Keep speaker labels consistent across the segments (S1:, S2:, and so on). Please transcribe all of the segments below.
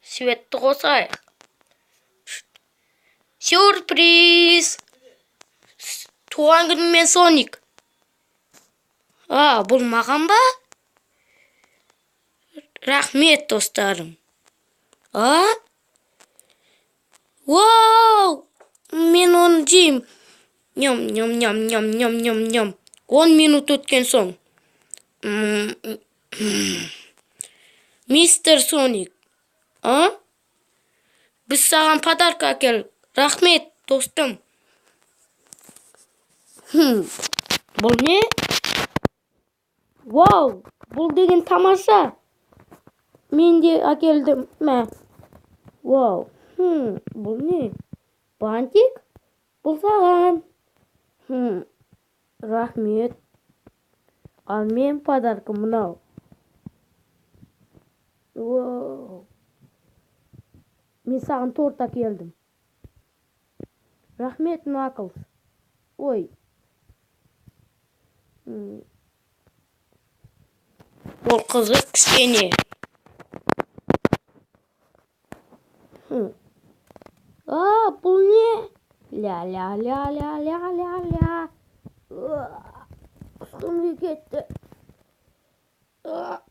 S1: светті қосайық. Сюрприз! Туған күнімен Соник. Бұл маған ба? Рахмет, достарым. Вау! Мен оны жейм. Ням. 10 минут өткен соң. Мистер Соник. Біз саған подарка әкелдік. Рахмет, достым. Бұл не? Вау! Бұл деген тамаша. Мен де әкелдім. Вау! Бұл не? Бантик? Бұл саған. Рахмет. Ал мен подарка мынау. Вау! Мен саған торт әкелдім. Рахмет, Наклз. Ой. Ол қызық кішкене. Бұл не? Ля. Құстым кетті. Ха.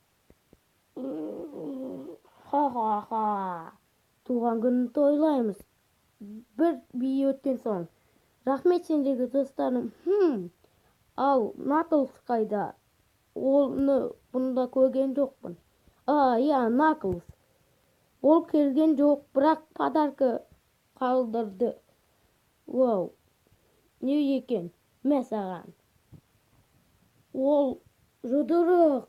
S1: Туған күнін тойлаймыз. Бір бей өткен соң. Рахмет сендерге, достарым. Ал, Наклз қайда? Оны бұнда көрген жоқпын. Наклз. Ол келген жоқ, бірақ подарка қалдырды. Вау. Не екен? Саған. Ол жұдырық.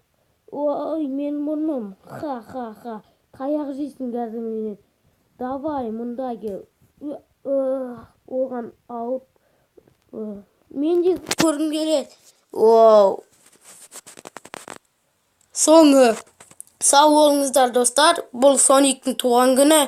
S1: Ой, мен мұным. Ха. Таяқ жейсің қазір менен. Давай, мұнда кел. Оған алып. Мен де көргім келеді. Вау. Соңы. Сау болыңыздар, достар. Бұл Сониктің туған күні.